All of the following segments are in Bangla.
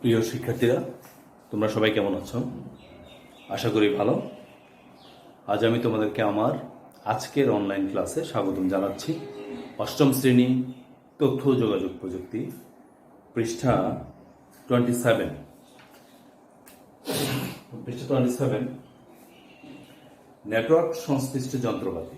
প্রিয় শিক্ষার্থীরা, তোমরা সবাই কেমন আছো? আশা করি ভালো। আজ আমি তোমাদেরকে আমার আজকের অনলাইন ক্লাসে স্বাগতম জানাচ্ছি। অষ্টম শ্রেণী তথ্য ও যোগাযোগ প্রযুক্তি, পৃষ্ঠা 27। নেটওয়ার্ক সংশ্লিষ্ট যন্ত্রপাতি।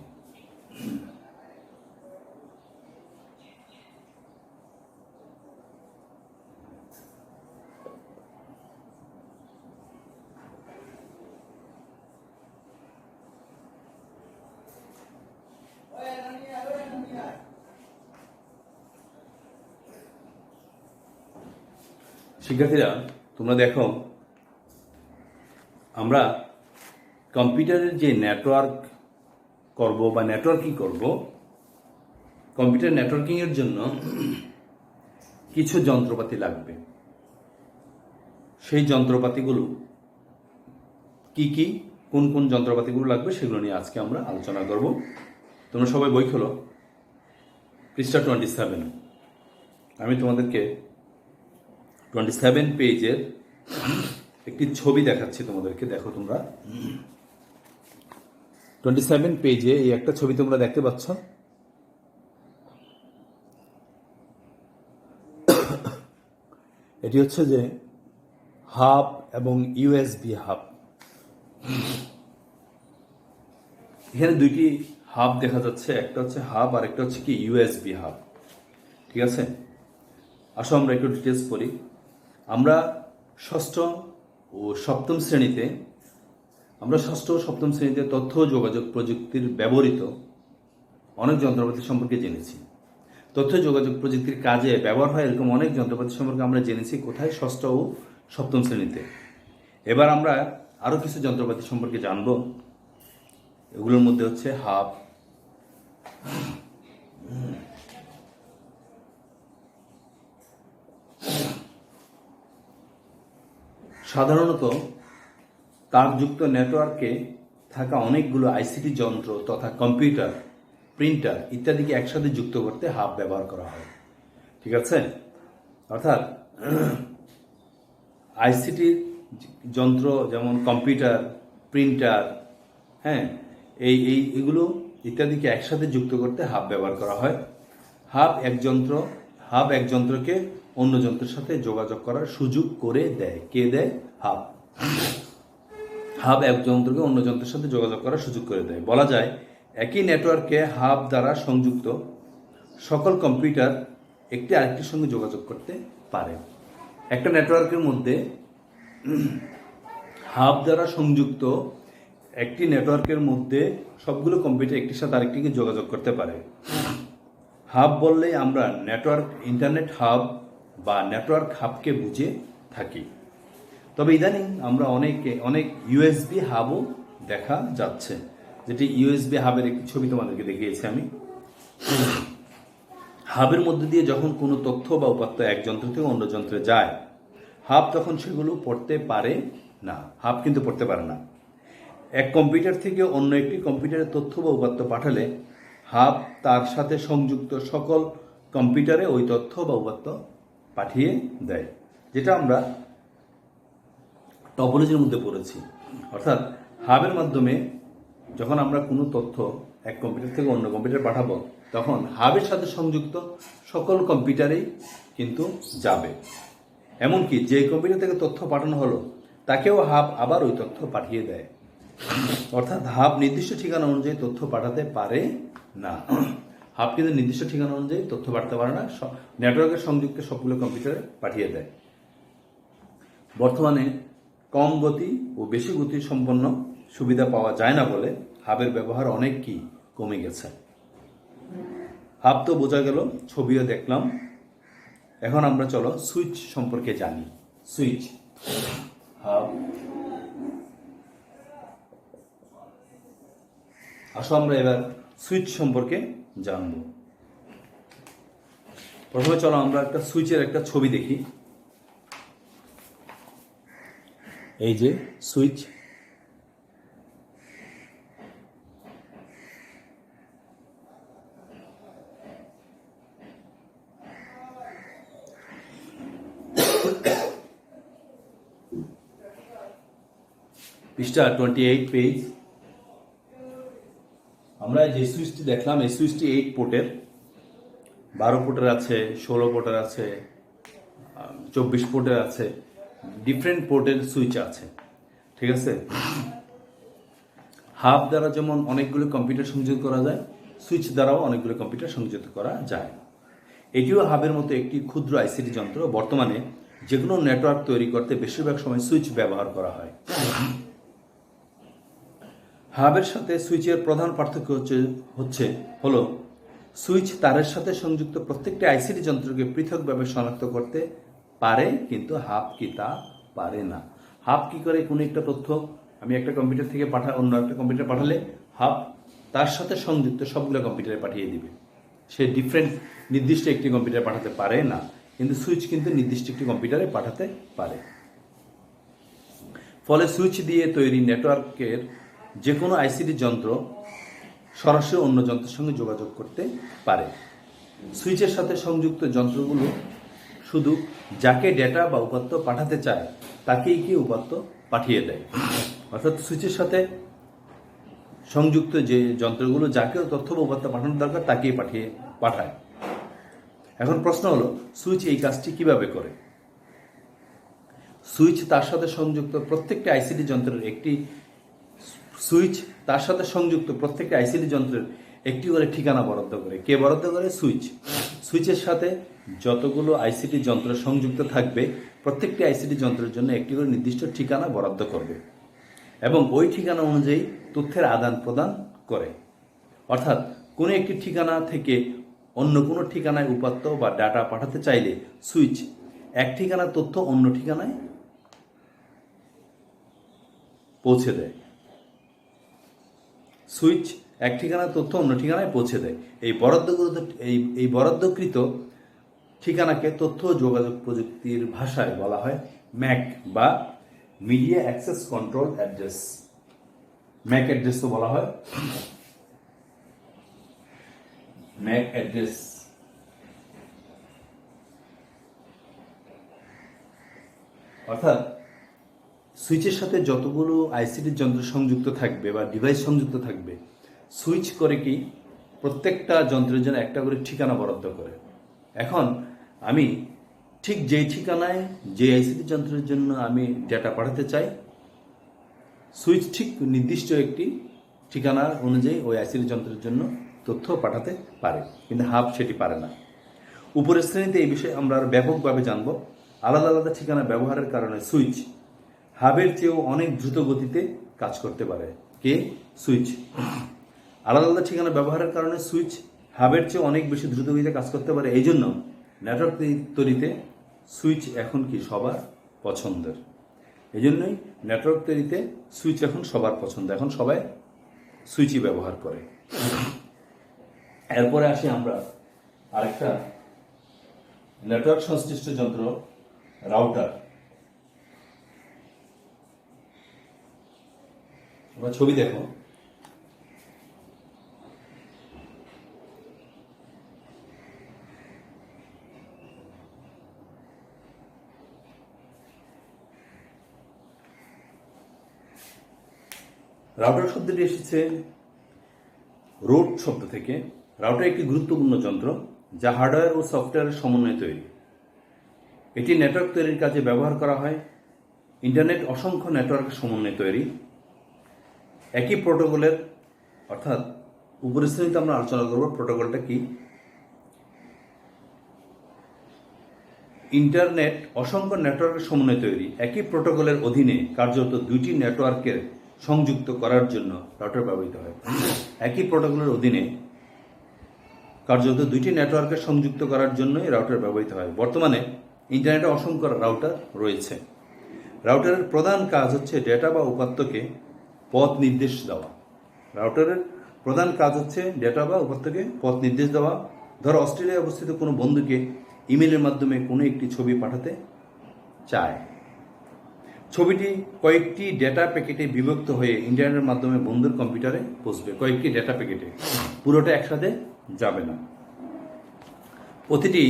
শিক্ষার্থীরা, তোমরা দেখো, আমরা কম্পিউটারের যে নেটওয়ার্ক করব বা নেটওয়ার্কিং করব, কম্পিউটার নেটওয়ার্কিংয়ের জন্য কিছু যন্ত্রপাতি লাগবে। সেই যন্ত্রপাতিগুলো কি কি, কোন কোন যন্ত্রপাতিগুলো লাগবে সেগুলো নিয়ে আজকে আমরা আলোচনা করব। তোমরা সবাই বই খোলো, পৃষ্ঠা 27। আমি তোমাদেরকে 27 পেজের একটি ছবি দেখাচ্ছি তোমাদেরকে। দেখো তোমরা 27 পেজে এই একটা ছবি তোমরা দেখতে পাচ্ছ। এটি হচ্ছে যে হাব এবং ইউএসবি হাব। এখানে দুইটি হাব দেখা যাচ্ছে, একটা হচ্ছে হাব আর একটা হচ্ছে কি ইউএসবি হাব। ঠিক আছে, আসো আমরা একটু ডিটেলস পড়ি। আমরা ষষ্ঠ ও সপ্তম শ্রেণীতে তথ্য ও যোগাযোগ প্রযুক্তির ব্যবহৃত অনেক যন্ত্রপাতি সম্পর্কে জেনেছি। তথ্য যোগাযোগ প্রযুক্তির কাজে ব্যবহার হয় এরকম অনেক যন্ত্রপাতি সম্পর্কে আমরা জেনেছি। কোথায়? ষষ্ঠ ও সপ্তম শ্রেণীতে। এবার আমরা আরও কিছু যন্ত্রপাতি সম্পর্কে জানব। এগুলোর মধ্যে হচ্ছে হাব, সাধারণত তারযুক্ত নেটওয়ার্কে থাকা অনেকগুলো আইসিটি যন্ত্র তথা কম্পিউটার, প্রিন্টার ইত্যাদিকে একসাথে যুক্ত করতে হাব ব্যবহার করা হয়। ঠিক আছে, অর্থাৎ আইসিটি যন্ত্র যেমন কম্পিউটার, প্রিন্টার, হ্যাঁ, এইগুলো ইত্যাদিকে একসাথে যুক্ত করতে হাব ব্যবহার করা হয়। হাব এক যন্ত্রকে অন্য যন্ত্রের সাথে যোগাযোগ করার সুযোগ করে দেয়। কে দেয়? হাব এক যন্ত্রকে অন্য যন্ত্রের সাথে যোগাযোগ করার সুযোগ করে দেয়। বলা যায় একই নেটওয়ার্কে হাব দ্বারা সংযুক্ত সকল কম্পিউটার একটি আরেকটির সঙ্গে যোগাযোগ করতে পারে। একটা নেটওয়ার্কের মধ্যে হাব দ্বারা সংযুক্ত একটি নেটওয়ার্কের মধ্যে সবগুলো কম্পিউটার একটির সাথে আরেকটিকে যোগাযোগ করতে পারে। হাব বললেই আমরা ইন্টারনেট হাব বা নেটওয়ার্ক হাবকে বুঝে থাকি। তবে ইদানিং আমরা অনেক ইউএসবি হাবও দেখা যাচ্ছে, যেটি ইউএসবি হাবের একটি ছবি তোমাদেরকে দেখিয়েছি আমি। হাবের মধ্যে দিয়ে যখন কোনো তথ্য বা উপাত্ত এক যন্ত্র থেকে অন্য যন্ত্রে যায়, হাব তখন সেগুলো পড়তে পারে না। হাব কিন্তু পড়তে পারে না। এক কম্পিউটার থেকে অন্য একটি কম্পিউটারে তথ্য বা উপাত্ত পাঠালে হাব তার সাথে সংযুক্ত সকল কম্পিউটারে ওই তথ্য বা উপাত্ত পাঠিয়ে দেয়, যেটা আমরা টপোলজির মধ্যে পড়েছি। অর্থাৎ হাবের মাধ্যমে যখন আমরা কোনো তথ্য এক কম্পিউটার থেকে অন্য কম্পিউটারে পাঠাবো, তখন হাবের সাথে সংযুক্ত সকল কম্পিউটারেই কিন্তু যাবে। এমনকি যে কম্পিউটার থেকে তথ্য পাঠানো হলো তাকেও হাব আবার ওই তথ্য পাঠিয়ে দেয়। অর্থাৎ হাব নির্দিষ্ট ঠিকানা অনুযায়ী তথ্য পাঠাতে পারে না। হাব কিন্তু নির্দিষ্ট ঠিকানা অনুযায়ী তথ্য পাঠাতে পারে না, নেটওয়ার্কের সংযুক্ত সবগুলো কম্পিউটারে পাঠিয়ে দেয়। বর্তমানে কম গতি ও বেশি গতি সম্পন্ন সুবিধা পাওয়া যায় না বলে হাবের ব্যবহার অনেক কমে গেছে। হাব তো বোঝা গেল, ছবিও দেখলাম। এখন আমরা চলো সুইচ সম্পর্কে জানি। Switch, hub. আসো আমরা এবার সুইচ সম্পর্কে জানব। প্রথমে চলো আমরা একটা সুইচের একটা ছবি দেখি। এই যে সুইচ, পৃষ্ঠা 28 পেজ। আমরা যে সুইচটি দেখলাম এই সুইচটি 8 পোর্টের, 12 পোর্টের আছে, 16 পোর্টের আছে, 24 পোর্টের আছে, ডিফারেন্ট পোর্টের সুইচ আছে, ঠিক আছে। হাব দ্বারা যেমন অনেকগুলো কম্পিউটার সংযুক্ত করা যায়, সুইচ দ্বারাও অনেকগুলো কম্পিউটার সংযুক্ত করা যায়। এটিও হাবের মতো একটি ক্ষুদ্র আইসিটি যন্ত্র। বর্তমানে যে কোনো নেটওয়ার্ক তৈরি করতে বেশিরভাগ সময় সুইচ ব্যবহার করা হয়। হাবের সাথে সুইচের প্রধান পার্থক্য হলো সুইচ তারের সাথে সংযুক্ত প্রত্যেকটি আইসিটি যন্ত্রকে পৃথকভাবে শনাক্ত করতে পারে, কিন্তু হাব কি তা পারে না। হাব কি করে, কোনো একটা তথ্য আমি একটা কম্পিউটার থেকে অন্য একটা কম্পিউটার পাঠালে হাব তার সাথে সংযুক্ত সবগুলো কম্পিউটারে পাঠিয়ে দিবে। সে নির্দিষ্ট একটি কম্পিউটারে পাঠাতে পারে না, কিন্তু সুইচ কিন্তু নির্দিষ্ট একটি কম্পিউটারে পাঠাতে পারে। ফলে সুইচ দিয়ে তৈরি নেটওয়ার্কের যে কোনো আইসিটি যন্ত্র সরাসরি অন্য যন্ত্রের সঙ্গে যোগাযোগ করতে পারে। সুইচের সাথে সংযুক্ত যন্ত্রগুলো শুধু যাকে ডেটা বা উপাত্ত পাঠাতে চায় তাকেই কি উপাত্ত পাঠিয়ে দেয়। অর্থাৎ সুইচের সাথে সংযুক্ত যে যন্ত্রগুলো যাকে তথ্য বা উপাত্ত পাঠানোর দরকার তাকেই পাঠায়। এখন প্রশ্ন হলো, সুইচ এই কাজটি কিভাবে করে? সুইচ তার সাথে সংযুক্ত প্রত্যেকটি আইসিটি যন্ত্রের একটি করে ঠিকানা বরাদ্দ করে। কে বরাদ্দ করে? সুইচ। সুইচের সাথে যতগুলো আইসিটি যন্ত্র সংযুক্ত থাকবে প্রত্যেকটি আইসিটি যন্ত্রের জন্য একটি করে নির্দিষ্ট ঠিকানা বরাদ্দ করবে এবং ওই ঠিকানা অনুযায়ী তথ্যের আদান প্রদান করে। অর্থাৎ কোনো একটি ঠিকানা থেকে অন্য কোনো ঠিকানায় উপাত্ত বা ডাটা পাঠাতে চাইলে সুইচ এক ঠিকানার তথ্য অন্য ঠিকানায় পৌঁছে দেয়। সুইচ এক ঠিকানার তথ্য অন্য ঠিকানায় পৌঁছে দেয়। এই বরাদ্দকৃত ঠিকানাকে তথ্য যোগাযোগ প্রযুক্তির ভাষায় বলা হয় ম্যাক বা media access control address. Mac address তো বলা হয় ম্যাক অ্যাড্রেস। অর্থাৎ সুইচের সাথে যতগুলো আইসিটি যন্ত্র সংযুক্ত থাকবে বা ডিভাইস সংযুক্ত থাকবে, সুইচ করে কি প্রত্যেকটা যন্ত্রের জন্য একটা করে ঠিকানা বরাদ্দ করে। এখন আমি ঠিক যেই ঠিকানায় যে আইসিটি যন্ত্রের জন্য আমি ডেটা পাঠাতে চাই, সুইচ ঠিক নির্দিষ্ট একটি ঠিকানা অনুযায়ী ওই আইসিটি যন্ত্রের জন্য তথ্য পাঠাতে পারে, কিন্তু হাব সেটি পারে না। উপরের শ্রেণীতে এই বিষয়ে আমরা আরো ব্যাপকভাবে জানব। আলাদা আলাদা ঠিকানা ব্যবহারের কারণে সুইচ হাবের চেয়েও অনেক দ্রুত গতিতে কাজ করতে পারে। কে? সুইচ। আলাদা আলাদা ঠিকানা ব্যবহারের কারণে সুইচ হাবের চেয়ে অনেক বেশি দ্রুত গতিতে কাজ করতে পারে। এই জন্য নেটওয়ার্ক তৈরিতে সুইচ এখন কি সবার পছন্দের। এই জন্যই নেটওয়ার্ক তৈরিতে সুইচ এখন সবার পছন্দ। এখন সবাই সুইচই ব্যবহার করে। এরপরে আসি আমরা আরেকটা নেটওয়ার্ক সংশ্লিষ্ট যন্ত্র, রাউটার। ছবি দেখো। রাউটার শব্দটি এসেছে রোড শব্দ থেকে। রাউটার একটি গুরুত্বপূর্ণ যন্ত্র যা হার্ডওয়্যার ও সফটওয়্যারের সমন্বয়ে তৈরি। এটি নেটওয়ার্ক তৈরির কাজে ব্যবহার করা হয়। ইন্টারনেট অসংখ্য নেটওয়ার্কের সমন্বয়ে তৈরি। একই প্রোটোকলের, অর্থাৎ উপরের শ্রেণীতে আমরা আলোচনা করব প্রোটোকলটা কি। ইন্টারনেট অসংখ্য নেটওয়ার্কের সমন্বয়ে তৈরি। একই প্রোটোকলের অধীনে কার্যত দুইটি নেটওয়ার্কের সংযুক্ত করার জন্য রাউটার ব্যবহৃত হয়। একই প্রোটোকলের অধীনে কার্যত দুইটি নেটওয়ার্কের সংযুক্ত করার জন্যই রাউটার ব্যবহৃত হয়। বর্তমানে ইন্টারনেটে অসংখ্য রাউটার রয়েছে। রাউটারের প্রধান কাজ হচ্ছে ডেটা বা উপাত্তকে পথ নির্দেশ দেওয়া। রাউটারের প্রধান কাজ হচ্ছে ডেটা বা উপাত্তকে পথ নির্দেশ দেওয়া। ধরো অস্ট্রেলিয়ায় অবস্থিত কোনো বন্ধুকে ইমেলের মাধ্যমে কোনো একটি ছবি পাঠাতে চায়। ছবিটি কয়েকটি ডেটা প্যাকেটে বিভক্ত হয়ে ইন্টারনেটের মাধ্যমে বন্ধুর কম্পিউটারে পৌঁছবে। কয়েকটি ডেটা প্যাকেটে, পুরোটা একসাথে যাবে না। প্রতিটি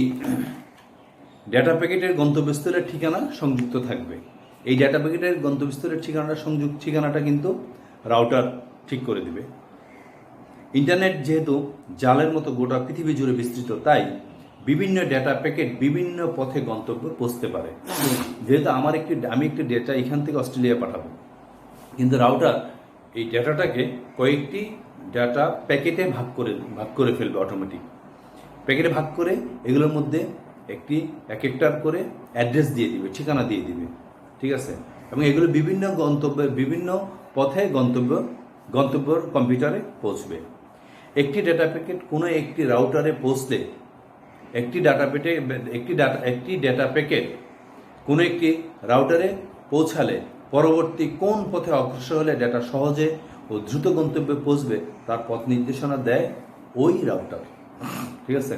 ডেটা প্যাকেটের গন্তব্যস্থলের ঠিকানা সংযুক্ত থাকবে। এই ডাটা প্যাকেটের গন্তব্যস্থলের ঠিকানাটা কিন্তু রাউটার ঠিক করে দিবে। ইন্টারনেট যেহেতু জালের মতো গোটা পৃথিবী জুড়ে বিস্তৃত, তাই বিভিন্ন ডেটা প্যাকেট বিভিন্ন পথে গন্তব্য পৌঁছতে পারে। যেহেতু আমি একটি ডেটা এখান থেকে অস্ট্রেলিয়া পাঠাবো, কিন্তু রাউটার এই ডেটাটাকে কয়েকটি ডেটা প্যাকেটে ভাগ করে ফেলবে অটোমেটিক। প্যাকেটে ভাগ করে এগুলোর মধ্যে এক একটার করে অ্যাড্রেস দিয়ে দিবে, ঠিকানা দিয়ে দিবে, ঠিক আছে। এবং এগুলো বিভিন্ন পথে গন্তব্যর কম্পিউটারে পৌঁছবে। একটি ডেটা প্যাকেট কোনো একটি রাউটারে পৌঁছলে একটি ডেটা প্যাকেট কোনো একটি রাউটারে পৌঁছালে পরবর্তী কোন পথে অগ্রসর হলে ডেটা সহজে ও দ্রুত গন্তব্যে পৌঁছবে তার পথ নির্দেশনা দেয় ওই রাউটার, ঠিক আছে।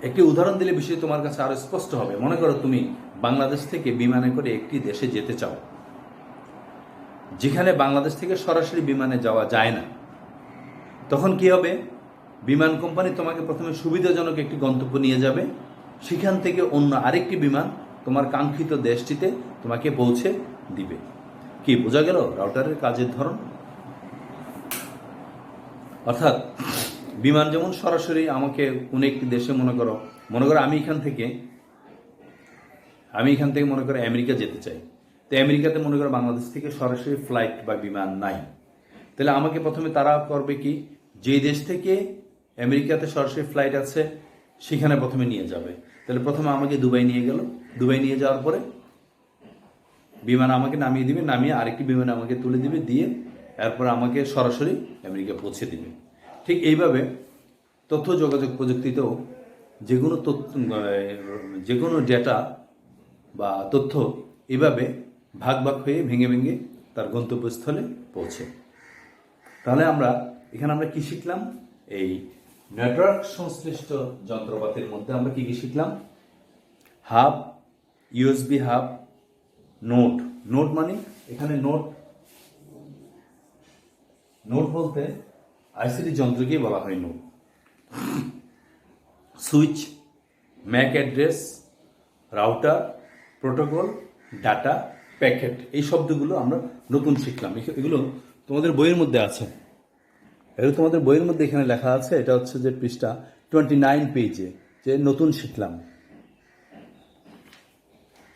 একটি উদাহরণ দিলে বিষয় তোমার কাছে আরো স্পষ্ট হবে। মনে করো তুমি বাংলাদেশ থেকে বিমানে করে একটি দেশে যেতে চাও, যেখানে বাংলাদেশ থেকে সরাসরি বিমানে যাওয়া যায় না। তখন কি হবে? বিমান কোম্পানি তোমাকে প্রথমে সুবিধাজনক একটি গন্তব্য নিয়ে যাবে, সেখান থেকে অন্য আরেকটি বিমান তোমার কাঙ্ক্ষিত দেশটিতে তোমাকে পৌঁছে দিবে। কি বোঝা গেল রাউটারের কাজের ধরন? অর্থাৎ বিমান যেমন সরাসরি আমাকে কোনো একটি দেশে মনে করো আমি এখান থেকে মনে করো আমেরিকা যেতে চাই। তো আমেরিকাতে মনে করো বাংলাদেশ থেকে সরাসরি ফ্লাইট বা বিমান নাই। তাহলে আমাকে প্রথমে তারা করবে কি, যে দেশ থেকে আমেরিকাতে সরাসরি ফ্লাইট আছে সেখানে প্রথমে নিয়ে যাবে। তাহলে প্রথমে আমাকে দুবাই নিয়ে গেল, দুবাই নিয়ে যাওয়ার পরে বিমান আমাকে নামিয়ে দিবে, নামিয়ে আরেকটি বিমান আমাকে তুলে দিবে, দিয়ে এরপর আমাকে সরাসরি আমেরিকা পৌঁছে দিবে। ঠিক এইভাবে তথ্য যোগাযোগ প্রযুক্তিতেও যে কোনো ডেটা বা তথ্য এভাবে ভাগ হয়ে ভেঙে তার গন্তব্যস্থলে পৌঁছে। তাহলে এখানে আমরা কি শিখলাম? এই নেটওয়ার্ক সংশ্লিষ্ট যন্ত্রপাতির মধ্যে আমরা কি শিখলাম? হাব, ইউএসবি হাব, নোড মানে এখানে নোড বলতে আইসিটি যন্ত্রকেই বলা হয় node. Switch, Mac address, router, protocol, data packet, এই শব্দগুলো আমরা নতুন শিখলাম। এগুলো তোমাদের বইয়ের মধ্যে আছে। এগুলো তোমাদের বইয়ের মধ্যে এখানে লেখা আছে। এটা হচ্ছে যে পৃষ্ঠা 29 পেজে, যে নতুন শিখলাম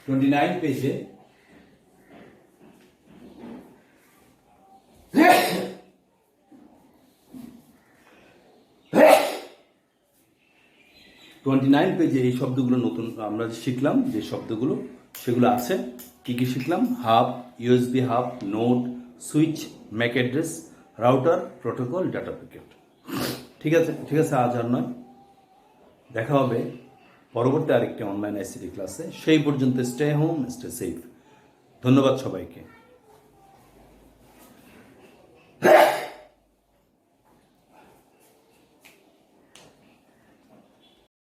29 পেজে এই শব্দগুলো নতুন আমরা শিখলাম। যে শব্দগুলো সেগুলো আছে। কি শিখলাম? Hub, USB hub, node, switch, Mac address, router, protocol, data packet. ঠিক আছে আজ আর নয়, দেখা হবে পরবর্তী আরেকটি অনলাইন আইসিটি ক্লাসে। সেই পর্যন্ত স্টে হোম, স্টে সেফ। ধন্যবাদ সবাইকে।